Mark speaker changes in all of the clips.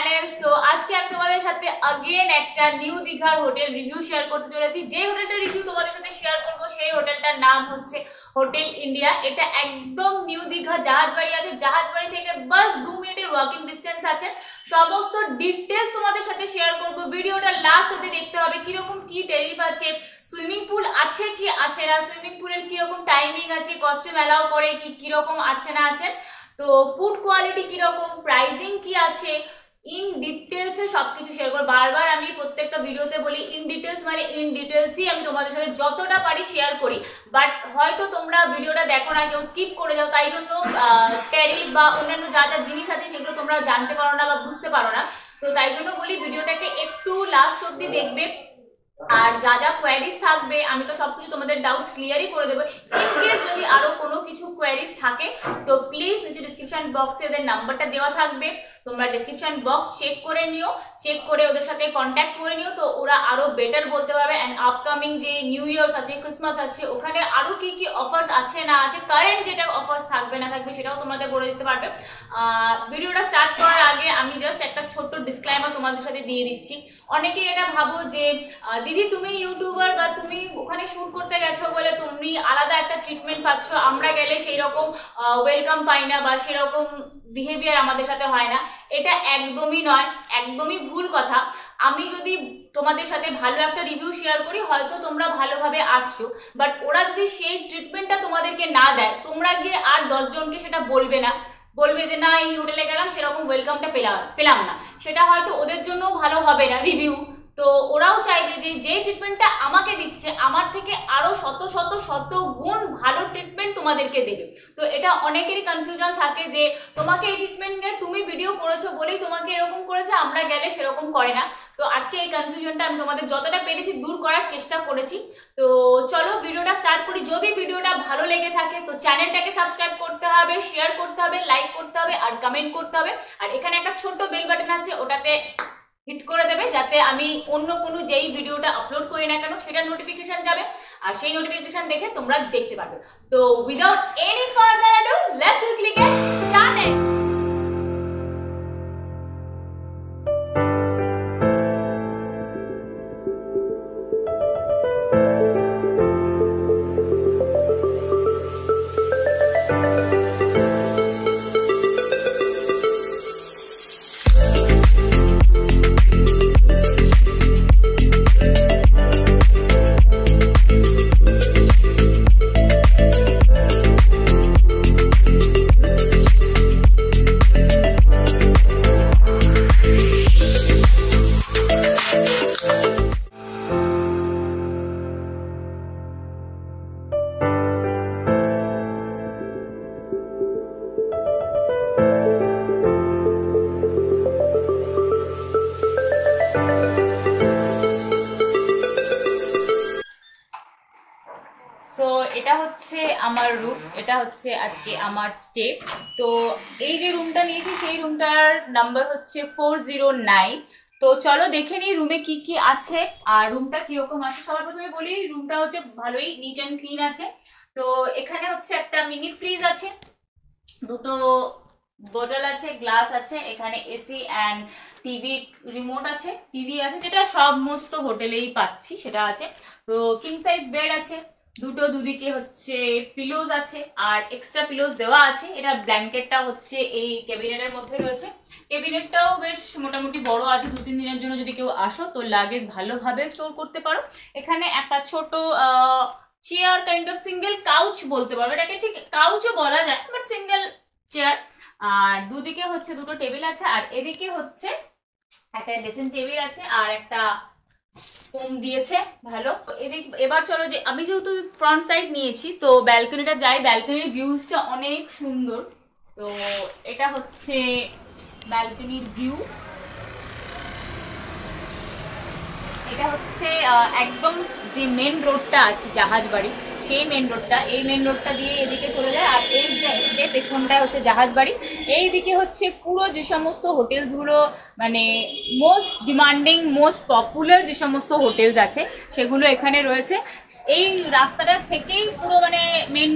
Speaker 1: Channel. So আজকে আমি তোমাদের সাথে अगेन একটা নিউ দীঘার হোটেল রিভিউ শেয়ার করতে চলেছি। যে হোটেলটার রিভিউ তোমাদের সাথে শেয়ার করব সেই হোটেলটার নাম হচ্ছে হোটেল ইন্ডিয়া। এটা একদম নিউ দীঘা জাহাজবাড়ি আছে, জাহাজবাড়ি থেকে বাস 2 মিনিটের ওয়াকিং ডিস্টেন্স আছে। সমস্ত ডিটেলস তোমাদের সাথে শেয়ার করব। ভিডিওটা লাস্ট অবধি দেখতে হবে। কিরকম কি টেরিফ আছে, সুইমিং পুল আছে কি আছে না, সুইমিং পুলের কিরকম টাইমিং আছে, কস্টিউম অ্যালাউ করে কি কিরকম আছে না আছে, তো ফুড কোয়ালিটি কিরকম, প্রাইসিং কি আছে, ইন ডিটেলসে সবকিছু শেয়ার করব। বারবার আমি প্রত্যেকটা ভিডিওতে বলি ইন ডিটেলস, মানে ইন ডিটেলসই আমি তোমাদের সাথে যতটা পারি শেয়ার করি। বাট হয়তো তোমরা ভিডিওটা দেখো না, কেউ স্কিপ করে যাও, তাই জন্য ট্যারিফ বা অন্যান্য যা যা জিনিস আছে সেগুলো তোমরা জানতে পারো না বা বুঝতে পারো না। তো তাই জন্য বলি ভিডিওটাকে একটু লাস্ট অবধি দেখবে। আর যা যা কোয়ারিজ থাকবে আমি তো সবকিছু তোমাদের ডাউটস ক্লিয়ারই করে দেবো। ইন কেস যদি আরো কোনো কিছু কোয়ারিজ থাকে তো প্লিজ নিচে ডিসক্রিপশন বক্সে ওদের নাম্বারটা দেওয়া থাকবে, তোমরা ডিসক্রিপশন বক্স চেক করে নিও, চেক করে ওদের সাথে কন্ট্যাক্ট করে নিও, তো ওরা আরো বেটার বলতে পারবে। অ্যান্ড আপকামিং যে নিউ ইয়ার্স আছে, ক্রিসমাস আছে, ওখানে আরো কি কি অফার্স আছে না আছে, কারেন্ট যেটা অফার্স থাকবে না থাকবে সেটাও তোমাদের বলে দিতে পারবে। ভিডিওটা স্টার্ট করার আগে আমি জাস্ট একটা ছোট্ট ডিসক্লেমার তোমাদের সাথে দিয়ে দিচ্ছি। অনেকেই এটা ভাবো যে দিদি তুমি ইউটিউবার বা তুমি ওখানে শুট করতে গেছো বলে তুমি আলাদা একটা ট্রিটমেন্ট পাচ্ছ, আমরা গেলে সেই রকম ওয়েলকাম পাই না বা সেরকম বিহেভিয়ার আমাদের সাথে হয় না। এটা একদমই নয়, একদমই ভুল কথা। আমি যদি তোমাদের সাথে ভালো একটা রিভিউ শেয়ার করি হয়তো তোমরা ভালোভাবে আসছো, বাট ওরা যদি সেই ট্রিটমেন্টটা তোমাদেরকে না দেয়, তোমরা গিয়ে আর 10 জনকে সেটা বলবে না, বলবে যে না এই হোটেলে গেলাম সেরকম ওয়েলকামটা পেলাম না, সেটা হয়তো ওদের জন্যও ভালো হবে না রিভিউ। তো ওরাও চাইবে যে যে ট্রিটমেন্টটা আমাকে দিচ্ছে আমার থেকে আরো শত শত শত গুণ ভালো ট্রিটমেন্ট তোমাদেরকে দেবে। তো এটা অনেকেরই কনফিউশন থাকে যে তোমাকে এই ট্রিটমেন্টে তুমি ভিডিও করেছো বলেই তোমাকে এরকম করেছে, আমরা গেলে সেরকম করে না। তো আজকে এই কনফিউশনটা আমি তোমাদের যতটা পেরেছি দূর করার চেষ্টা করেছি। তো চলো ভিডিওটা স্টার্ট করি। যদি ভিডিওটা ভালো লেগে থাকে তো চ্যানেলটাকে সাবস্ক্রাইব করতে হবে, শেয়ার করতে হবে, লাইক করতে হবে আর কমেন্ট করতে হবে। আর এখানে একটা ছোট্ট বেল বাটন আছে, ওটাতে হিট করে দেবে যাতে আমি অন্য কোনো যেই ভিডিওটা আপলোড করি না কেন সেটার নোটিফিকেশন যাবে, আর সেই নোটিফিকেশন দেখে তোমরা দেখতে পারবে। তো without any further ado let's quickly get started. So এটা হচ্ছে আমার রুম, এটা হচ্ছে আজকে আমার স্টে। তো এই যে রুমটা নিয়েছি সেই রুমটার নাম্বার হচ্ছে 409। তো চলো দেখে নিই রুমে কি কি আছে আর রুমটা কিরকম আছে। সবার প্রথমে বলি রুমটা হচ্ছে ভালোই নিট অ্যান্ড ক্লিন আছে। তো এখানে হচ্ছে একটা মিনি ফ্রিজ আছে, দুটো বোতল আছে, গ্লাস আছে, এখানে এসি অ্যান্ড টিভি রিমোট আছে, টিভি আছে যেটা সমস্ত হোটেলেই পাচ্ছি সেটা আছে। তো কিং সাইজ বেড আছে, দুটো দুদিকে হচ্ছে পিলোজ আছে আর এক্সট্রা পিলোজ দেওয়া আছে। এটা ব্ল্যাঙ্কেটটা হচ্ছে এই ক্যাবিনেটের মধ্যে রয়েছে। ক্যাবিনেটটাও বেশ মোটামুটি বড় আছে, 2-3 দিনের জন্য যদি কেউ আসো তো লাগেজ ভালোভাবে স্টোর করতে পারো। এখানে একটা ছোট chair kind of single couch বলতে পারবে, এটাকে ঠিক কাউচও বলা যায় বাট সিঙ্গেল চেয়ার। আর দুদিকে হচ্ছে দুটো টেবিল আছে আর এদিকে হচ্ছে একটা ড্রেসিং টেবিল আছে আর একটা ফোম দিয়েছে ভালো। এবার চলো যে আমি যেহেতু ফ্রন্ট সাইড নিয়েছি তো ব্যালকনিটা যাই। ব্যালকনির ভিউজটা অনেক সুন্দর। তো এটা হচ্ছে ব্যালকনির ভিউ। এটা হচ্ছে একদম যে মেন রোডটা আছে জাহাজবাড়ি সেই মেন রোডটা, এই মেন রোডটা দিয়ে এদিকে চলে যায়। আর এই যে পেছনটায় হচ্ছে জাহাজ বাড়ি, এই দিকে হচ্ছে পুরো যে সমস্ত হোটেলসগুলো মানে মোস্ট ডিমান্ডিং মোস্ট পপুলার যে সমস্ত হোটেলস আছে সেগুলো এখানে রয়েছে। এই রাস্তাটা থেকেই পুরো মানে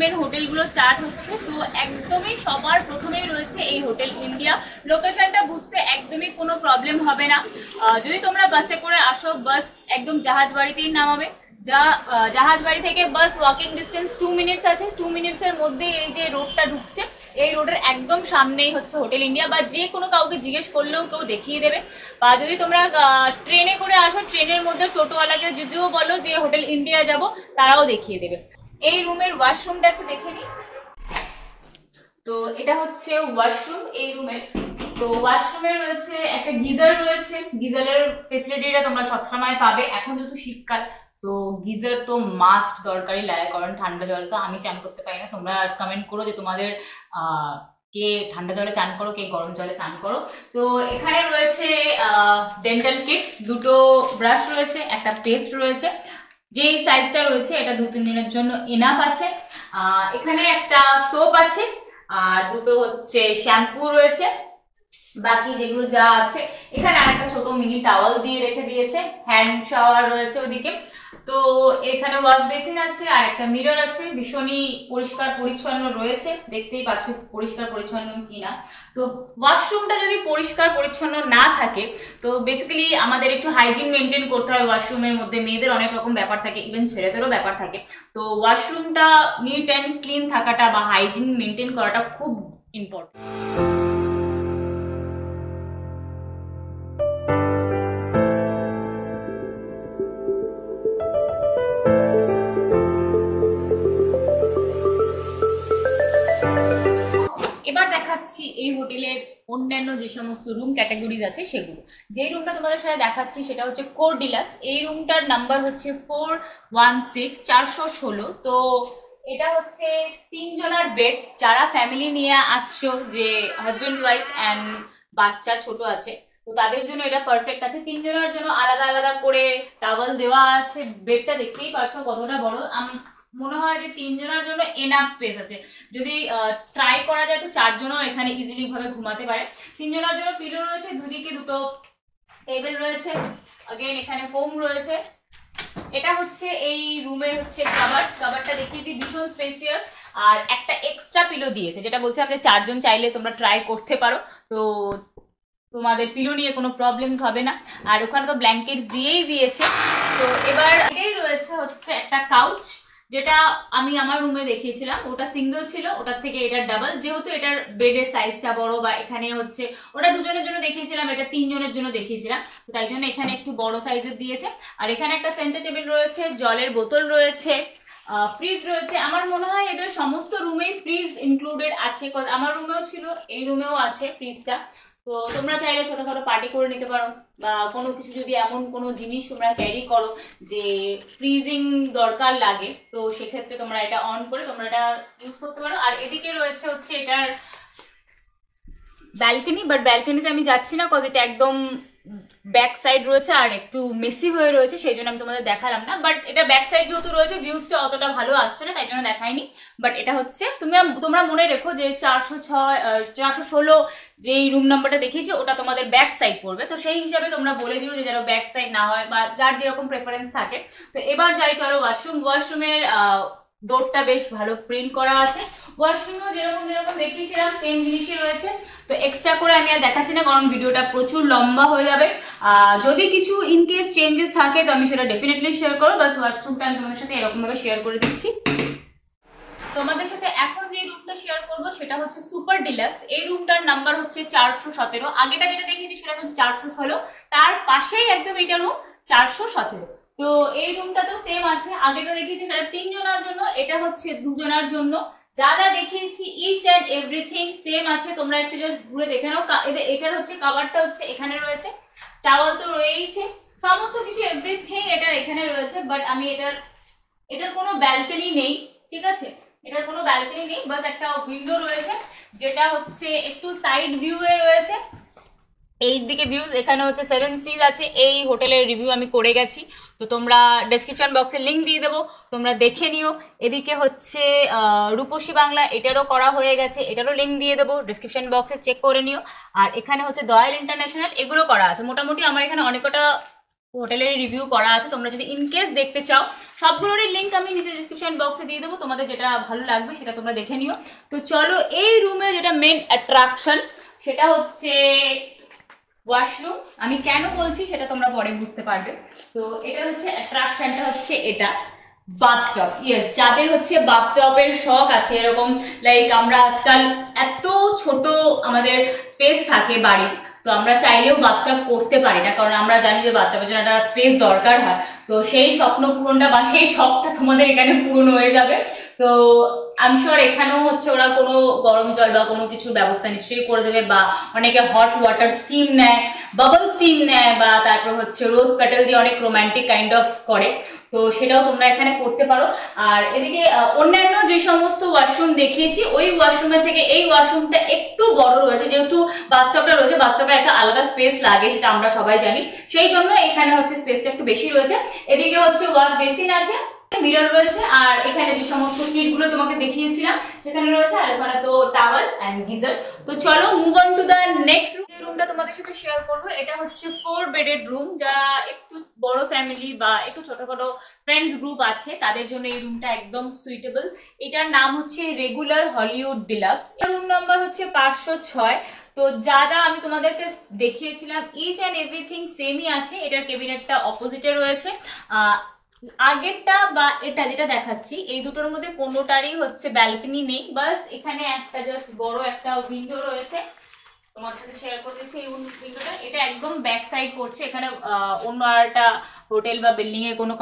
Speaker 1: মেন হোটেলগুলো স্টার্ট হচ্ছে। তো একদমই সবার প্রথমেই রয়েছে এই হোটেল ইন্ডিয়া। লোকেশনটা বুঝতে একদমই কোনো প্রবলেম হবে না। যদি তোমরা বাসে করে আসো, বাস একদম জাহাজ বাড়িতেই নামাবে। জাহাজ বাড়ি থেকে বাস ওয়াকিং ডিস্টেন্স 2 মিনিটস আছে। 2 মিনিটসের মধ্যে এই যে রোডটা ঢুকছে, এই রোডের একদম সামনেই হচ্ছে হোটেল ইন্ডিয়া। বা যে কোনো কাউকে জিজ্ঞেস করলেও কেউ দেখিয়ে দেবে। বা যদি তোমরা ট্রেনে করে আসো, ট্রেনের মধ্যে টোটোওয়ালাকে যদিও বলো যে হোটেল ইন্ডিয়া যাব, তারাও দেখিয়ে দেবে। এই রুমের ওয়াশরুমটা একটু দেখে নিই। তো এটা হচ্ছে ওয়াশরুম এই রুমের। তো ওয়াশরুমে রয়েছে একটা গিজার রয়েছে। গিজারের ফেসিলিটিটা তোমরা সবসময় পাবে। এখন যেহেতু শীতকাল, তো গিজার তো মাস্ট দরকারই লাগে, কারণ ঠান্ডা জল তো আমি চান করতে পারি না। তোমরা কমেন্ট করো যে তোমাদের কে ঠান্ডা জলে চান করো, কে গরম জলে চান করো। তো এখানে রয়েছে ডেন্টাল কিট, দুটো ব্রাশ রয়েছে, একটা পেস্ট রয়েছে। যেই সাইজটা রয়েছে এটা 2-3 দিনের জন্য এনাফ আছে। এখানে একটা সোপ আছে, আর দুটো হচ্ছে শ্যাম্পু রয়েছে। বাকি যেগুলো যা আছে, এখানে আরেকটা ছোট মিনি টাওয়াল দিয়ে রেখে দিয়েছে। হ্যান্ড শাওয়ার রয়েছে ওদিকে। তো এখানে ওয়াশ বেসিন আছে আর একটা মিরর আছে। ভীষণই পরিষ্কার পরিচ্ছন্ন রয়েছে, দেখতেই পাচ্ছ পরিষ্কার পরিচ্ছন্ন কিনা। তো ওয়াশরুমটা যদি পরিষ্কার পরিচ্ছন্ন না থাকে, তো বেসিক্যালি আমাদের একটু হাইজিন মেনটেন করতে হয় ওয়াশরুমের মধ্যে। মেয়েদের অনেক রকম ব্যাপার থাকে, ইভেন ছেলেদেরও ব্যাপার থাকে। তো ওয়াশরুমটা নিট অ্যান্ড ক্লিন থাকাটা বা হাইজিন মেনটেন করাটা খুব ইম্পর্টেন্ট। এবার দেখাচ্ছি এই হোটেলের অন্যান্য যে সমস্ত রুম ক্যাটাগরিজ আছে সেগুলো। যেই রুমটা তোমাদের সাথে দেখাচ্ছি সেটা হচ্ছে কোর ডিলাক্স। এই রুমটার নাম্বার হচ্ছে 416। তো এটা হচ্ছে 3 জনের বেড। যারা ফ্যামিলি নিয়ে আসছো, যে হাজবেন্ড ওয়াইফ অ্যান্ড বাচ্চা ছোট আছে, তো তাদের জন্য এটা পারফেক্ট আছে। 3 জনের জন্য আলাদা আলাদা করে টাওয়াল দেওয়া আছে। বেডটা দেখতেই পাচ্ছ কতটা বড়। মনে হয় যে 3 জনের জন্য এনাফ স্পেস আছে। যদি ট্রাই করা যায় তো 4 জনও এখানে ইজিলি ভাবে ঘুমাতে পারে। 3 জনের জন্য পিলো রয়েছে, দুদিকে দুটো টেবিল রয়েছে। अगेन এখানে হোম রয়েছে। এটা হচ্ছে এই রুমের হচ্ছে কভারটা দেখিয়ে দিই, ভীষণ স্পেসিয়াস। আর একটা এক্সট্রা পিলো দিয়েছে, যেটা বলছে আপনি 4 জন চাইলে তোমরা ট্রাই করতে পারো। তো তোমাদের পিলো নিয়ে কোনো প্রবলেমস হবে না। আর ওখানে তো ব্ল্যাঙ্কেটস দিয়েই দিয়েছে। তো এবার এটাই রয়েছে হচ্ছে একটা কাউচ, যেটা আমি আমার রুমে দেখিয়েছিলাম। ওটা সিঙ্গেল ছিল, ওটার থেকে এটা ডাবল। যেহেতু এটার বেডের সাইজটা বড়, বা এখানে হচ্ছে ওটা 2 জনের জন্য দেখিয়েছিলাম, এটা 3 জনের জন্য দেখিয়েছিলাম, তো তাই জন্য এখানে একটু বড় সাইজের দিয়েছে। আর এখানে একটা সেন্টার টেবিল রয়েছে, জলের বোতল রয়েছে, ফ্রিজ রয়েছে। আমার মনে হয় এদের সমস্ত রুমেই ফ্রিজ ইনক্লুডেড আছে। আমার রুমেও ছিল, এই রুমেও আছে ফ্রিজটা। তো তোমরা চাইলে ছোটখাটো পার্টি করে নিতে পারো, বা কোনো কিছু যদি এমন কোনো জিনিস তোমরা ক্যারি করো যে ফ্রিজিং দরকার লাগে, তো সেক্ষেত্রে তোমরা এটা অন করে তোমরা এটা ইউজ করতে পারো। আর এদিকে রয়েছে হচ্ছে এটার ব্যালকনি, বাট ব্যালকনিতে আমি যাচ্ছি না, কজ এটা একদম ব্যাক সাইড রয়েছে আর একটু মেসি হয়ে রয়েছে, সেই জন্য আমি তোমাদের দেখালাম না। বাট এটা ব্যাক সাইড যেহেতু রয়েছে, ভিউজটা অতটা ভালো আসছে না, তাই জন্য দেখাইনি। বাট এটা হচ্ছে তোমরা মনে রেখো যে 416 যেই রুম নাম্বারটা দেখিয়েছি ওটা তোমাদের ব্যাক সাইড পড়বে। তো সেই হিসাবে তোমরা বলে দিও যে যেন ব্যাক সাইড না হয়, বা যার যেরকম প্রেফারেন্স থাকে। তো এবার যাই চলো ওয়াশরুমের ডোরটা বেশ ভালো প্রিন্ট করা আছে। ওয়াশরুমেও যেরকম দেখিয়েছিলাম সেম জিনিসই রয়েছে। তো এক্সট্রা করে আমি আর দেখাচ্ছি না, কারণ ভিডিওটা প্রচুর লম্বা হয়ে যাবে। যদি কিছু ইনকেস চেঞ্জেস থাকে তো আমি সেটা ডেফিনেটলি শেয়ার করবো। বাস ওয়াশরুমটা আমি তোমাদের সাথে এরকম ভাবে শেয়ার করে দিচ্ছি। তোমাদের সাথে এখন যে রুমটা শেয়ার করব সেটা হচ্ছে সুপার ডিলাক্স। এই রুমটার নাম্বার হচ্ছে 417। আগেটা যেটা দেখেছি সেটা হচ্ছে 416, তার পাশেই একদম এটা রুম 417। তো এই রুমটা তো সেম আছে, আগেটা দেখিয়েছি সেটা 3 জনের জন্য, এটা হচ্ছে 2 জনের জন্য। যা যা দেখিয়েছি ইচ অ্যান্ড এভরিথিং সেম আছে। তোমরা একটু জাস্ট ঘুরে দেখে নাও। এটার হচ্ছে কভারটা হচ্ছে এখানে রয়েছে, টাওয়াল তো রয়েইছে, সমস্ত কিছু এভরিথিং এটা এখানে রয়েছে। বাট আমি এটার কোনো ব্যালকনি নেই, ঠিক আছে, এটার কোনো ব্যালকনি নেই, বাস একটা উইন্ডো রয়েছে, যেটা হচ্ছে একটু সাইড ভিউ এ রয়েছে। এই দিকে ভিউজ, এখানে হচ্ছে 7 সিজ আছে। এই হোটেলের রিভিউ আমি করে গেছি, তো তোমরা ডেসক্রিপশন বক্সে লিঙ্ক দিয়ে দেবো, তোমরা দেখে নিও। এদিকে হচ্ছে রূপসী বাংলা, এটারও করা হয়ে গেছে, এটারও লিঙ্ক দিয়ে দেবো, ডেসক্রিপশন বক্সে চেক করে নিও। আর এখানে হচ্ছে দয়াল ইন্টারন্যাশনাল, এগুলো করা আছে। মোটামুটি আমার এখানে অনেকটা হোটেলের রিভিউ করা আছে। তোমরা যদি ইনকেস দেখতে চাও, সবগুলোরই লিঙ্ক আমি নিচে ডিসক্রিপশন বক্সে দিয়ে দেবো, তোমাদের যেটা ভালো লাগবে সেটা তোমরা দেখে নিও। তো চলো, এই রুমে যেটা মেন অ্যাট্রাকশন সেটা হচ্ছে ওয়াশরুম। আমি কেন বলছি সেটা তোমরা পরে বুঝতে পারবে। তো এটা হচ্ছে অ্যাট্রাকশনটা হচ্ছে এটা বাথটব। ইয়েস, যাদের হচ্ছে বাথটবের শখ আছে, এরকম লাইক আমরা আজকাল এত ছোট আমাদের স্পেস থাকে বাড়ির, তো আমরা চাইলেও বাথটব করতে পারি না, কারণ আমরা জানি যে বাথটবের জন্য একটা স্পেস দরকার হয়। তো সেই স্বপ্ন পূরণটা বা সেই শখটা তোমাদের এখানে পূরণ হয়ে যাবে। তো আমি শিওর এখানেও হচ্ছে ওরা কোনো গরম জল বা কোনো কিছুর ব্যবস্থা নিশ্চয়ই করে দেবে, বা অনেকে হট ওয়াটার স্টিম নেয়, বাবল স্টিম নেয়, বা তারপর হচ্ছে রোজ পেটাল দিয়ে অনেক রোম্যান্টিক কাইন্ড অফ করে, তো সেটাও তোমরা এখানে করতে পারো। আর এদিকে অন্যান্য যে সমস্ত ওয়াশরুম দেখিয়েছি, ওই ওয়াশরুমের থেকে এই ওয়াশরুমটা একটু বড় রয়েছে, যেহেতু বাথটবটা রয়েছে, বাথটবে একটা আলাদা স্পেস লাগে, সেটা আমরা সবাই জানি, সেই জন্য এখানে হচ্ছে স্পেসটা একটু বেশি রয়েছে। এদিকে হচ্ছে ওয়াশ বেসিন আছে, মিরর রয়েছে, আর এখানে যে সমস্ত কিট গুলো তোমাকে দেখিয়েছিলাম সেখানে রয়েছে, আর এখানে তো টাওয়েল এন্ড গিজার। তো চলো move on to the next room. যে রুমটা তোমাদের সাথে শেয়ার করবো, এটা হচ্ছে 4 বেডেড রুম। যারা একটু বড় ফ্যামিলি বা একটু ছোটখাটো ফ্রেন্ডস গ্রুপ আছে, তাদের জন্য এই রুমটা একদম সুইটেবল। এটার নাম হচ্ছে regular Hollywood deluxe. Room number হচ্ছে 506। তো যা যা আমি তোমাদেরকে দেখিয়েছিলাম ইচ অ্যান্ড এভরিথিং সেমই আছে। এটার ক্যাবিনেটটা অপোজিটে রয়েছে। আগেরটা বা এটা যেটা দেখাচ্ছি, এই দুটোর মধ্যে কোনোটারই হচ্ছে ব্যালকনি নেই, বাস এখানে একটা জাস্ট বড় একটা উইন্ডো রয়েছে। তোমার সাথে শেয়ার করতেছি এই উইন্ডোটা, এটা একদম ব্যাক সাইড করছে। এখানে অন্য একটা হোটেল বা বিল্ডিং এ কোনো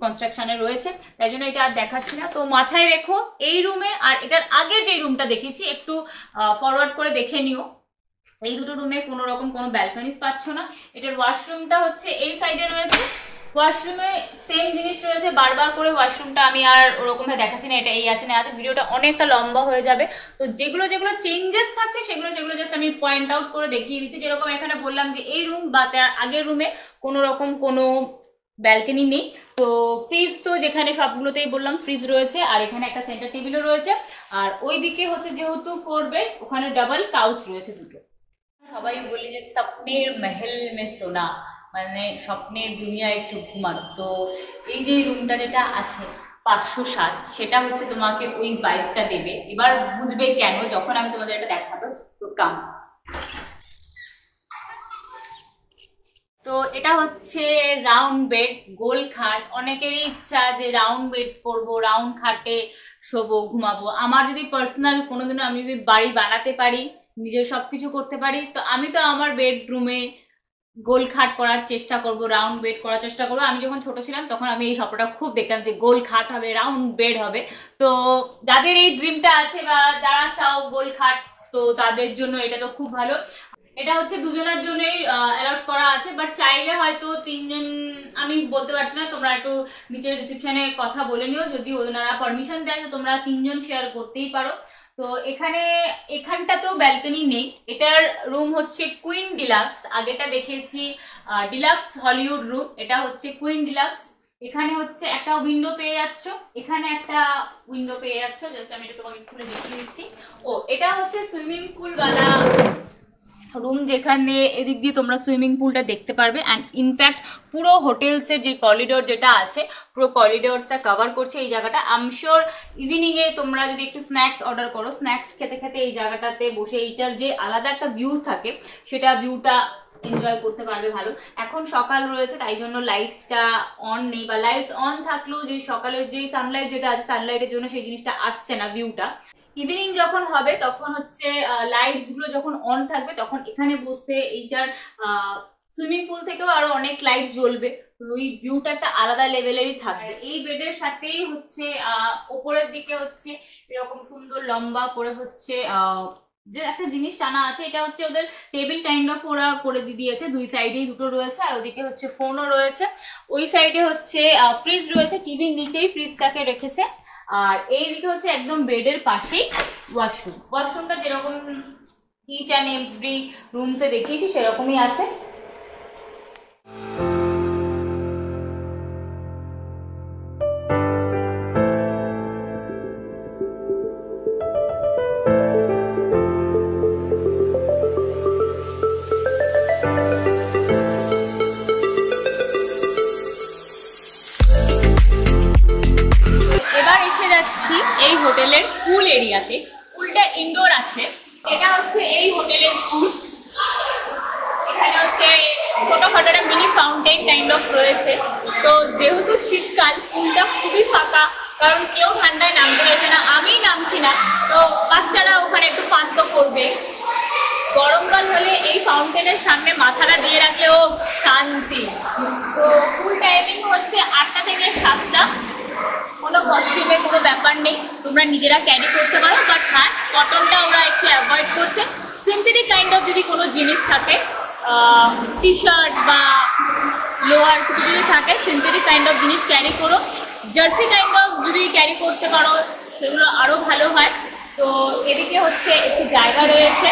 Speaker 1: কনস্ট্রাকশনে রয়েছে, তাই জন্য এটা আর দেখাচ্ছি না। তো মাথায় রেখো, এই রুমে আর এটার আগের যে রুমটা দেখেছি, একটু ফরওয়ার্ড করে দেখে নিও, এই দুটো রুমে কোনো রকম কোনো ব্যালকনিজ পাচ্ছ না। এটার ওয়াশরুমটা হচ্ছে এই সাইডে রয়েছে। ওয়াশরুমে সেম জিনিস রয়েছে, বারবার করে ওয়াশরুমটা আমি আর ওরকম ভাবে দেখাচ্ছি না, এটা এই আছে না আছে, ভিডিওটা অনেকটা লম্বা হয়ে যাবে। তো যেগুলো যেগুলো চেঞ্জেস থাকছে সেগুলো জাস্ট আমি পয়েন্ট আউট করে দেখিয়ে দিচ্ছি। যেরকম এখানে বললাম যে এই রুম বা তার আগের রুমে কোনো রকম কোনো ব্যালকনি নেই। তো ফ্রিজ তো যেখানে সবগুলোতেই বললাম ফ্রিজ রয়েছে, আর এখানে একটা সেন্টার টেবিলও রয়েছে। আর ওইদিকে হচ্ছে যেহেতু 4 বেড, ওখানে ডাবল কাউচ রয়েছে দুটো। সবাই বলি যে স্বপ্নের মহল মে সোনা, মানে স্বপ্নের দুনিয়ায় একটু ঘুমানো। তো এই যে রুমটা যেটা আছে 507, সেটা হচ্ছে তোমাকে ওই ভাইবটা দেবে। এবার বুঝবে কেন যখন আমি তোমাদের এটা দেখাবো। তো কাম, তো এটা হচ্ছে রাউন্ড বেড, গোল খাট। অনেকেরই ইচ্ছা যে রাউন্ড বেড করবো, রাউন্ড খাটে শোবো, ঘুমাবো। আমার যদি পার্সোনাল কোনোদিনও আমি যদি বাড়ি বানাতে পারি, নিজের সবকিছু করতে পারি, তো আমি তো আমার বেডরুমে গোল খাট করার চেষ্টা করব, রাউন্ড বেড করার চেষ্টা করবো। আমি যখন ছোট ছিলাম তখন আমি এই স্বপ্নটা খুব দেখতাম যে গোল খাট হবে, রাউন্ড বেড হবে। তো যাদের এই ড্রিমটা আছে বা যারা চাও গোল খাট, তো তাদের জন্য এটা তো খুব ভালো। এটা হচ্ছে দুজনের জন্যই অ্যালট করা আছে, বাট চাইলে হয়তো 3 জন, আমি বলতে পারছি না, তোমরা একটু নিচের রিসেপশনে কথা বলে নিও, যদি ওনারা পারমিশন দেয় তো তোমরা 3 জন শেয়ার করতেই পারো। তো এখানটাতেও ব্যালকনি নেই। এটার রুম হচ্ছে কুইন ডিলাক্স। আগেটা দেখেছি ডিলাক্স হলিউড রুম, এটা হচ্ছে কুইন ডিলাক্স। এখানে হচ্ছে একটা উইন্ডো পেয়ে যাচ্ছ, এখানে একটা উইন্ডো পেয়ে যাচ্ছ, জাস্ট আমি এটা তোমাকে খুলে দেখিয়ে দিচ্ছি। ও, এটা হচ্ছে সুইমিং পুল ওয়ালা রুম, যেখানে এদিক দিয়ে তোমরা সুইমিং পুলটা দেখতে পারবে। অ্যান্ড ইনফ্যাক্ট পুরো হোটেলসের যে করিডোর যেটা আছে, পুরো করিডোরসটা কভার করছে এই জায়গাটা। আই এম শিওর ইভিনিংয়ে তোমরা যদি একটু স্ন্যাক্স অর্ডার করো, স্ন্যাক্স খেতে খেতে এই জায়গাটাতে বসে এইটার যে আলাদা একটা ভিউ থাকে, সেটা ভিউটা এনজয় করতে পারবে ভালো। এখন সকাল রয়েছে তাই জন্য লাইটসটা অন নেই, বা লাইটস অন থাকলেও যে সকালের যেই সানলাইট যেটা আছে, সানলাইটের জন্য সেই জিনিসটা আসছে না, ভিউটা। ইভিনিং যখন হবে তখন হচ্ছে লাইটস গুলো যখন অন থাকবে, তখন এখানে বসতে এইটার সুইমিং পুল থেকেও আরো অনেক লাইট জ্বলবে, ওই ভিউটা একটা আলাদা লেভেলেরই থাকবে। এই বেডের সাথেই হচ্ছে উপরের দিকে হচ্ছে এরকম সুন্দর লম্বা করে হচ্ছে যে একটা জিনিস টানা আছে, এটা হচ্ছে ওদের টেবিল কাইন্ড অফ ওরা করে দিয়েছে। দুই সাইডেই দুটো রয়েছে, আর ওদিকে হচ্ছে ফোনও রয়েছে। ওই সাইডে হচ্ছে ফ্রিজ রয়েছে, টিভির নিচেই ফ্রিজটাকে রেখেছে। আর এইদিকে হচ্ছে একদম বেডের পাশেই ওয়াশরুমটা যেরকম ইচ অ্যান্ড এভরি রুমসে দেখিয়েছি সেরকমই আছে। এবার এসে যাচ্ছি এই হোটেলের পুল এরিয়াতে। পুলটা ইনডোর আছে। এটা হচ্ছে এই হোটেলের পুল। এখানে হচ্ছে ছোটখাটো একটা মিনি ফাউন্টেন কাইন্ড অফ রয়েছে। তো যেহেতু শীতকাল, পুলটা খুবই ফাঁকা, কারণ কেউ ঠান্ডায় নামতে রয়েছে না, আমিই নামছি না। তো বাচ্চারা ওখানে একটু ফান তো করবে। গরমকাল হলে এই ফাউন্টেনের সামনে মাথাটা দিয়ে রাখলেও শান্তি। তো পুল টাইমিং হচ্ছে 8টা থেকে 7টা। কোনো কস্টিউমের কোনো ব্যাপার নেই, তোমরা নিজেরা ক্যারি করতে পারো। বাট হ্যাঁ, কটনটা ওরা একটু অ্যাভয়েড করছে। সিনথেটিক কাইন্ড অফ যদি কোনো জিনিস থাকে, টি শার্ট বা লোয়ার কিছু যদি থাকে, সিনথেটিক কাইন্ড অফ জিনিস ক্যারি করো। জার্সি কাইন্ড অফ যদি ক্যারি করতে পারো সেগুলো আরও ভালো হয়। তো এদিকে হচ্ছে একটু জায়গা রয়েছে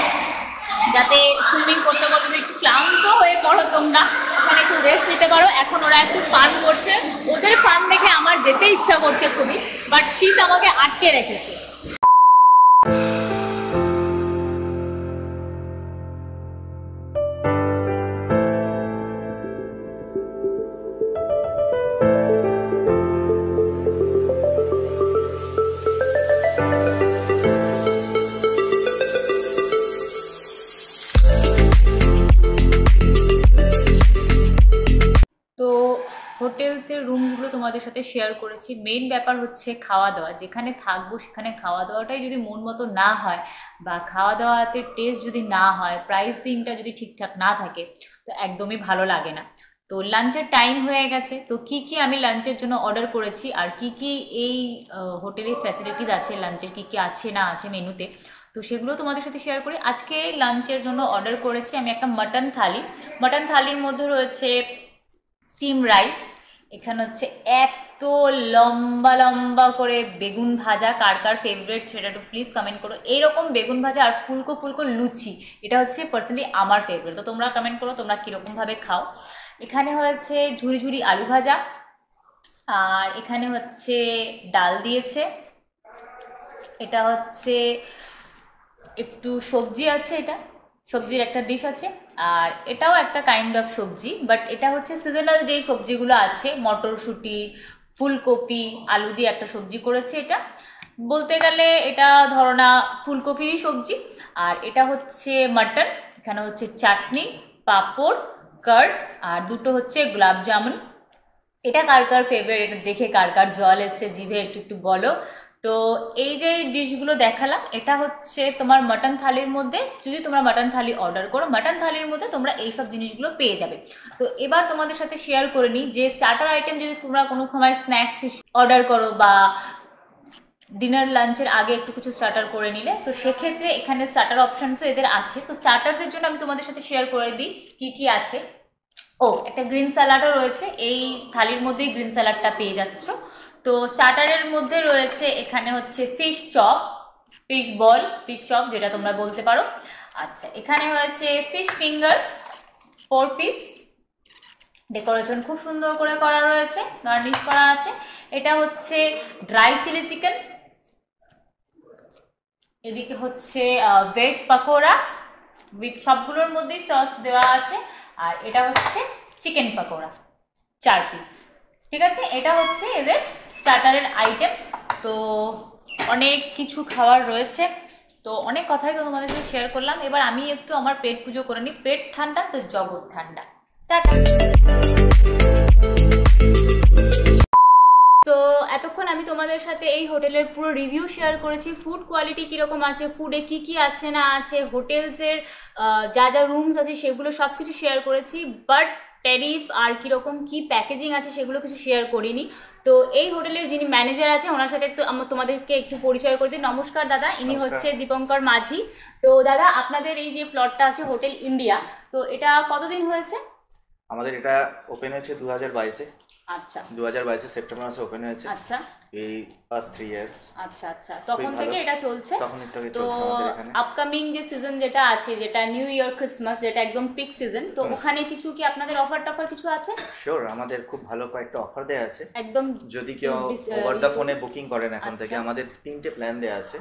Speaker 1: যাতে সুইমিং করতে করতে যদি একটু ক্লান্ত হয়ে পড়ো তোমরা, ওখানে একটু রেস্ট নিতে পারো। এখন ওরা একটু ফান করছে, ওদের ফান দেখে আমার যেতে ইচ্ছা করছে খুবই, বাট শীত আমাকে আটকে রেখেছে। তো হোটেলসের রুমগুলো তোমাদের সাথে শেয়ার করেছি। মেইন ব্যাপার হচ্ছে খাওয়া দাওয়া। যেখানে থাকবো সেখানে খাওয়া দাওয়াটাই যদি মন মতো না হয়, বা খাওয়া দাওয়াতে টেস্ট যদি না হয়, প্রাইসিংটা যদি ঠিকঠাক না থাকে, তো একদমই ভালো লাগে না। তো লাঞ্চের টাইম হয়ে গেছে। তো কি কি আমি লাঞ্চের জন্য অর্ডার করেছি আর কি কি এই হোটেলের ফ্যাসিলিটিস আছে, লাঞ্চের কি কি আছে না আছে মেনুতে, তো সেগুলো তোমাদের সাথে শেয়ার করি। আজকে লাঞ্চের জন্য অর্ডার করেছি আমি একটা মাটন থালি। মাটন থালির মধ্যে রয়েছে স্টিম রাইস, এখানে হচ্ছে এত লম্বা লম্বা করে বেগুন ভাজা, কার কার ফেভারিট সেটা একটু প্লিজ কমেন্ট করো। এইরকম বেগুন ভাজা আর ফুলকো ফুলকো লুচি, এটা হচ্ছে পার্সোনালি আমার ফেভারিট। তো তোমরা কমেন্ট করো তোমরা কীরকমভাবে খাও। এখানে হয়েছে ঝুরি ঝুরি আলু ভাজা, আর এখানে হচ্ছে ডাল দিয়েছে, এটা হচ্ছে একটু সবজি আছে, এটা সবজির একটা ডিশ আছে, আর এটাও একটা কাইন্ড অফ সবজি, বাট এটা হচ্ছে সিজনাল যেই সবজিগুলো আছে, মটরশুঁটি, ফুলকপি, আলু দিয়ে একটা সবজি করেছে। এটা বলতে গেলে এটা ধরো না ফুলকপিরই সবজি। আর এটা হচ্ছে মাটন, এখানে হচ্ছে চাটনি, পাঁপড়, কার্ড, আর দুটো হচ্ছে গোলাপ জামুন। এটা কার কার ফেভারিট, এটা দেখে কার কার জল এসছে জিভে একটু একটু বলো। তো এই যে ডিশগুলো দেখালাম, এটা হচ্ছে তোমার মাটন থালির মধ্যে। যদি তোমরা মাটন থালি অর্ডার করো, মাটন থালির মধ্যে তোমরা এইসব জিনিসগুলো পেয়ে যাবে। তো এবার তোমাদের সাথে শেয়ার করে নিই যে স্টার্টার আইটেম যদি তোমরা কোনো সময় স্ন্যাক্স অর্ডার করো বা ডিনার লাঞ্চের আগে একটু কিছু স্টার্টার করে নিলে, তো সেক্ষেত্রে এখানে স্টার্টার অপশানসও এদের আছে। তো স্টার্টার্সের জন্য আমি তোমাদের সাথে শেয়ার করে দিই কি কি আছে। ও, একটা গ্রিন স্যালাডও রয়েছে, এই থালির মধ্যেই গ্রিন স্যালাডটা পেয়ে যাচ্ছ। তো স্টার্টারের মধ্যে রয়েছে এখানে হচ্ছে fish chop, fish ball, fish chop যেটা তোমরা বলতে পারো। আচ্ছা, এখানে হয়েছে ফিশ ফিঙ্গার 4 পিস, ডেকোরেশন খুব সুন্দর করে করা রয়েছে, গার্নিশ করা আছে। এটা হচ্ছে ড্রাই চিলি চিকেন, এদিকে হচ্ছে ভেজ পাকোড়া উইথ সবগুলোর মধ্যেই সস দেওয়া আছে, আর এটা হচ্ছে চিকেন পাকোড়া 4 পিস। ঠিক আছে, এটা হচ্ছে এদের স্টার্টারের আইটেম। তো অনেক কিছু খাবার রয়েছে, তো অনেক কথাই তো তোমাদের সাথে শেয়ার করলাম। এবার আমি একটু আমার পেট পুজো করে নিই। পেট ঠান্ডা তো জগৎ ঠান্ডা। টাটা। তো এতক্ষণ আমি তোমাদের সাথে এই হোটেলের পুরো রিভিউ শেয়ার করেছি। ফুড কোয়ালিটি কীরকম আছে, ফুডে কি কি আছে না আছে, হোটেলসের যা যা রুমস আছে সেগুলো সব কিছু শেয়ার করেছি। বাট ট্যারিফ আর কীরকম কি প্যাকেজিং আছে সেগুলো কিছু শেয়ার করিনি। তো এই হোটেলের যিনি ম্যানেজার আছে ওনার সাথে একটু তোমাদেরকে একটু পরিচয় করে দিই। নমস্কার দাদা, ইনি হচ্ছে দীপঙ্কর মাঝি। তো দাদা, আপনাদের এই যে প্লটটা আছে হোটেল ইন্ডিয়া, তো এটা কতদিন হয়েছে?
Speaker 2: আমাদের এটা ওপেন হয়েছে 2022-এ।
Speaker 1: আচ্ছা
Speaker 2: 2022 সেপ্টেম্বর মাসে ওপেন হয়েছে।
Speaker 1: আচ্ছা
Speaker 2: এই পাস্ট 3 ইয়ার্স।
Speaker 1: আচ্ছা আচ্ছা তখন থেকে এটা চলছে। তো আপকামিং যে সিজন যেটা আছে, যেটা নিউ ইয়ার ক্রিসমাস, যেটা একদম পিক সিজন, তো ওখানে কিছু কি আপনাদের অফার টফার কিছু আছে?
Speaker 2: শিওর, আমাদের খুব ভালো কয়েকটা অফার দেয়া আছে
Speaker 1: একদম।
Speaker 2: যদি কেউ ওভার দা ফোনে বুকিং করেন এখন থেকে, আমাদের 3টে প্ল্যান দেয়া আছে,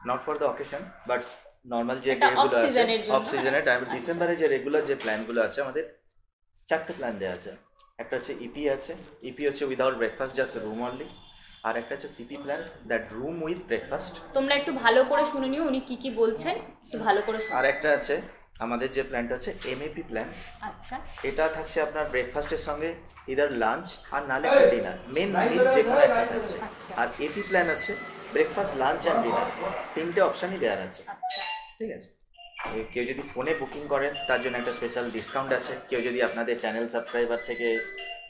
Speaker 2: not for the occasion but normal যে ডেগুলো আছে অফ সিজনের টাইম। ডিসেম্বরে যে রেগুলার যে প্ল্যানগুলো আছে আমাদের 4টে প্ল্যান দেয়া আছে। একটা হচ্ছে ইপি আছে, ইপি হচ্ছে without breakfast, just room only. আর একটা হচ্ছে CP plan, that room with breakfast.
Speaker 1: তোমরা একটু ভালো করে শুনে নিও উনি কি কি বলছেন, একটু ভালো করে শুনো।
Speaker 2: আর একটা আছে আমাদের যে প্ল্যানটা হচ্ছে এমএপি প্ল্যান।
Speaker 1: আচ্ছা
Speaker 2: এটা থাকছে আপনার ব্রেকফাস্টের সঙ্গে ইদার লাঞ্চ আর নালে ডিনার, মেন মিল যে কোনো একটা থাকছে। আর এপি প্ল্যান আছে ব্রেকফাস্ট, লাঞ্চ অ্যান্ড ডিনার, 3টে অপশনই দেওয়ার আছে।
Speaker 1: আচ্ছা
Speaker 2: ঠিক আছে। কেউ যদি ফোনে বুকিং করেন তার জন্য একটা স্পেশাল ডিসকাউন্ট আছে। কেউ যদি আপনাদের চ্যানেল সাবস্ক্রাইবার থেকে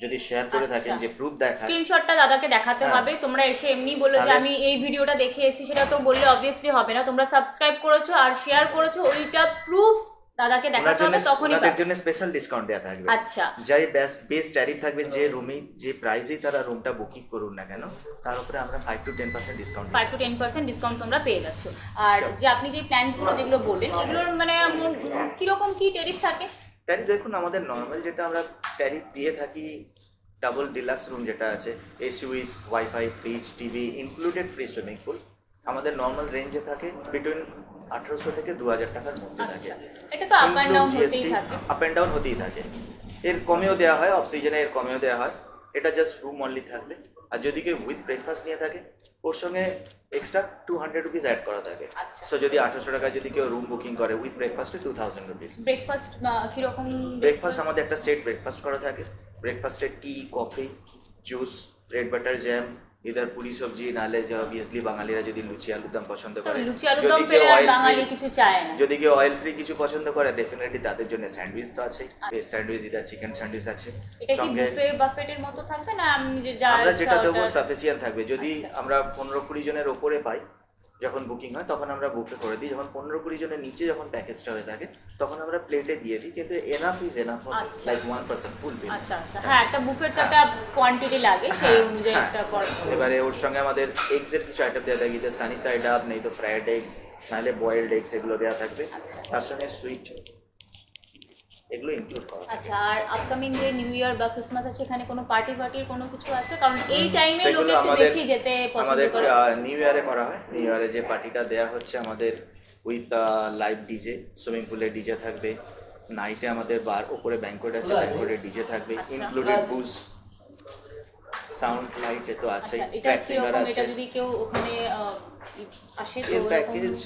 Speaker 2: যদি শেয়ার করে থাকেন, যে প্রুফ দেখায়,
Speaker 1: স্ক্রিনশটটা দাদাকে দেখাতে হবে। তোমরা এসে এমনি বলে যে আমি এই ভিডিওটা দেখে এসেছি, সেটা তো বললে অবভিয়াসলি হবে না। তোমরা সাবস্ক্রাইব করেছো আর শেয়ার করেছো, ওইটা প্রুফ দাদাকে দেখাতে হবে, তখনই
Speaker 2: তাদের জন্য স্পেশাল ডিসকাউন্ট দেয়া থাকবে।
Speaker 1: আচ্ছা
Speaker 2: যাই বেস্ট ট্যারিফ থাকবে, যে রুমে যে প্রাইসেই তারা রুমটা বুকিং করুন না কেন, তার উপরে আমরা 5 to 10% ডিসকাউন্ট
Speaker 1: 5 to 10% ডিসকাউন্ট তোমরা পেয়ে যাচ্ছ। আর যে আপনি যে প্ল্যানসগুলো যেগুলো বললেন, এগুলোর মানে কিরকম কি ট্যারিফ থাকে?
Speaker 2: ট্যারিফ দেখুন, আমাদের নর্মাল যেটা আমরা ট্যারিফ দিয়ে থাকি, ডাবল ডিলাক্স রুম যেটা আছে, AC with wifi, fridge, TV included, free swimming pool, আমাদের নর্মাল রেঞ্জে থাকে বিটুইন 1800 থেকে 2000 টাকার মধ্যে থাকে।
Speaker 1: এটা তো আপ এন্ড ডাউন হতেই থাকে,
Speaker 2: আপ এন্ড ডাউন হতেই থাকে। এর কমেও দেওয়া হয়, অফ সিজনে এর কমেও দেওয়া হয়। এটা জাস্ট রুম অনলি থাকবে। আর যদি কেউ উইথ ব্রেকফাস্ট নিয়ে থাকে, ওর সঙ্গে এক্সট্রা 200 রুপিস অ্যাড করা থাকে। সো যদি 1800 টাকায় যদি কেউ রুম বুকিং করে উইথ ব্রেকফাস্টে 2000 রুপিস।
Speaker 1: ব্রেকফাস্ট কিরকম?
Speaker 2: ব্রেকফাস্ট আমাদের একটা সেট ব্রেকফাস্ট করা থাকে। ব্রেকফাস্টে tea, coffee, juice, bread butter jam, either puri sabzi, নালে যে অবভিয়াসলি বাঙালিরা যদি লুচি আলুর দম পছন্দ করে,
Speaker 1: লুচি আলুর দম পেলে আর বাঙালি কিছু চায় না।
Speaker 2: যদি কেউ অয়েল ফ্রি কিছু পছন্দ করে, ডেফিনেটলি তাদের জন্য স্যান্ডউইচ তো আছে। Veg sandwich, either chicken sandwich আছে।
Speaker 1: এটা কি বুফে বাফেটের মতো থাকবে না আমি
Speaker 2: আমরা যেটা দেবো সাফিসিয়েন্ট থাকবে। যদি আমরা 15-20 জনের ওপরে পাই, যখন বুকিং হয় তখন আমরা বুফে করে দিই। যখন 15-20 জনের নিচে যখন প্যাকেজটা হয়ে থাকে তখন আমরা প্লেটে দিয়ে দিই, কিন্তু এনাফ ইজ এনাফ লাইক 1% ফুল বিল।
Speaker 1: আচ্ছা আচ্ছা, হ্যাঁ একটা বুফের তো একটা কোয়ান্টিটি লাগে, সেই অনুযায়ী একটা করে।
Speaker 2: এবারে ওর সঙ্গে আমাদের এগস এর কিছু আইটেম দেওয়া থাকে, সানি সাইড আপ, নেই তো ফ্রাইড এগস, নাহলে বয়েলড এগস, এগুলো দেওয়া থাকবে। তার সঙ্গে সুইট, এগুলো ইনক্লুড করা।
Speaker 1: আচ্ছা, আর আপকামিং যে নিউ ইয়ার বা ক্রিসমাস আছে, এখানে কোনো পার্টির কোনো কিছু আছে? কারণ এই টাইমে লোকে একটু বেশি যেতে পছন্দ করে।
Speaker 2: আমাদের নিউ ইয়ারে করা হয়। নিউ ইয়ারে যে পার্টিটা দেয়া হচ্ছে আমাদের উইথ লাইভ ডিজে, সুইমিং পুলে ডিজে থাকবে। নাইটে আমাদের বার উপরে ব্যাংকোয়েট আছে, ব্যাংকোয়েটে ডিজে থাকবে, ইনক্লুডেড বুজ, সাউন্ড লাইট তো আছে, ট্র্যাক সিঙ্গার আছে।
Speaker 1: এটা যদি কেউ ওখানে আসে তো
Speaker 2: এর প্যাকেজ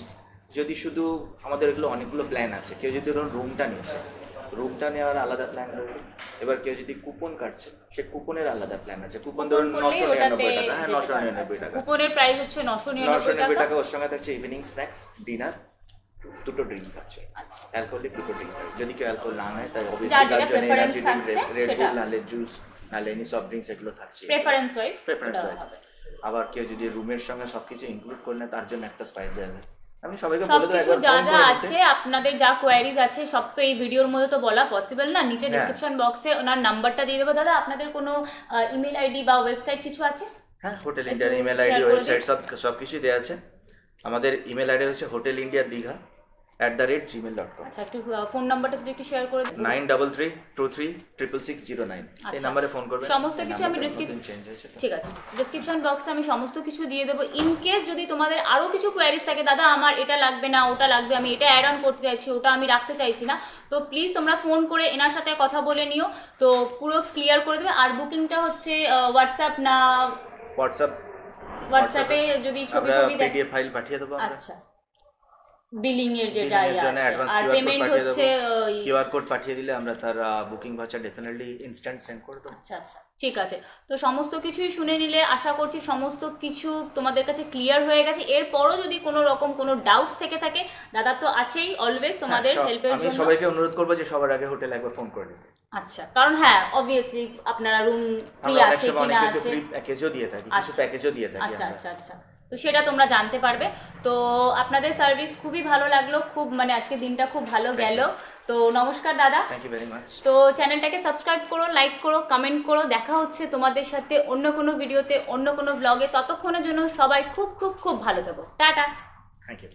Speaker 2: যদি শুধু আমাদের এগুলো অনেকগুলো প্ল্যান আছে। কেউ যদি ধরুন রুমটা নিচ্ছে, রুমটা নেওয়ার আলাদা প্ল্যান রয়েছে। এবার কেউ যদি কুপন কাটছে, সে কুপনের আলাদা প্ল্যান আছে। কুপন ধরুন 999 টাকা, হ্যাঁ 999 টাকা।
Speaker 1: কুপনের প্রাইস হচ্ছে 999
Speaker 2: টাকা। ওর সঙ্গে থাকছে ইভিনিং স্ন্যাক্স, ডিনার, দুটো ড্রিঙ্কস থাকছে। অ্যালকোহলিক দুটো ড্রিঙ্কস থাকছে। যদি কেউ অ্যালকোহল না নেয় তাই অবভিয়াসলি তার জন্য এনার্জি ড্রিঙ্ক, রেড বুল, নালে জুস, নালে এনি সফট ড্রিঙ্কস, এগুলো থাকছে
Speaker 1: প্রেফারেন্স ওয়াইজ।
Speaker 2: আবার কেউ যদি রুমের সঙ্গে সবকিছু ইনক্লুড করে নেয় তার জন্য একটা স্পাইস দেওয়া যায়। আমি সবাইকে বলে দেব, একবার
Speaker 1: যা যা আছে আপনাদের যা কোয়ারিজ আছে সব তো এই ভিডিওর মধ্যে তো বলা পসিবল না। নিচে ডেসক্রিপশন বক্সে ওনার নাম্বারটা দিয়ে দেবো। দাদা আপনাদের কোনো ইমেল আইডি বা ওয়েবসাইট কিছু আছে?
Speaker 2: হ্যাঁ, হোটেল ইন্ডিয়ার ইমেল আইডি, ওয়েবসাইট সব কিছুই দেওয়া আছে। আমাদের ইমেল আইডি হচ্ছে hotelindiadigha@gmail.com।
Speaker 1: আচ্ছা, একটু ফোন নাম্বারটা যদি একটু শেয়ার করে দিন।
Speaker 2: 9333666609 এই নম্বরে ফোন করবেন।
Speaker 1: সমস্ত কিছু আমি ঠিক আছে, ডেসক্রিপশন বক্সে আমি সমস্ত কিছু দিয়ে দেবো। ইন কেস যদি তোমাদের আরো কিছু কোয়ারিজ থাকে, দাদা আমার এটা লাগবে না, ওটা লাগবে, আমি এটা অ্যাড অন করতে চাইছি, ওটা আমি রাখতে চাইছি না, তো প্লিজ তোমরা ফোন করে এনার সাথে কথা বলে নিও, তো পুরো ক্লিয়ার করে দেবে। আর বুকিংটা হচ্ছে হোয়াটসঅ্যাপ না হোয়াটসঅ্যাপে যদি ছবি
Speaker 2: পিডিএফ ফাইল পাঠিয়ে দেবো।
Speaker 1: আচ্ছা, বিলিং এর যেটা আর পেমেন্ট হচ্ছে
Speaker 2: কিউআর কোড পাঠিয়ে দিলে আমরা তার booking voucher definitely instant send করে দেব।
Speaker 1: আচ্ছা আচ্ছা, ঠিক আছে। তো সমস্ত কিছুই শুনে নিলে আশা করছি সমস্ত কিছু তোমাদের কাছে ক্লিয়ার হয়ে গেছে। এরপরও যদি কোনো রকম কোনো ডাউটস থেকে থাকে, দাদা তো আছেই অলওয়েজ তোমাদের হেল্পের জন্য।
Speaker 2: আমি সবাইকে অনুরোধ করব যে সবার আগে হোটেল একবার ফোন করে নিতে।
Speaker 1: আচ্ছা, কারণ হ্যাঁ অবভিয়াসলি আপনারা রুম ফ্রি আছে কিনা আছে,
Speaker 2: ফ্রি প্যাকেজও দিয়ে থাকি, কিছু প্যাকেজও দিয়ে থাকি।
Speaker 1: আচ্ছা আচ্ছা আচ্ছা, তো সেটা তোমরা জানতে পারবে। তো আপনাদের সার্ভিস খুবই ভালো লাগলো, খুব মানে আজকে দিনটা খুব ভালো গেল। তো নমস্কার দাদা,
Speaker 2: থ্যাংক ইউ ভেরি মাচ।
Speaker 1: তো চ্যানেলটাকে সাবস্ক্রাইব করো, লাইক করো, কমেন্ট করো। দেখা হচ্ছে তোমাদের সাথে অন্য কোনো ভিডিওতে, অন্য কোনো ব্লগে। ততক্ষণের জন্য সবাই খুব খুব খুব ভালো থাকো। টাটা।
Speaker 2: Thank you.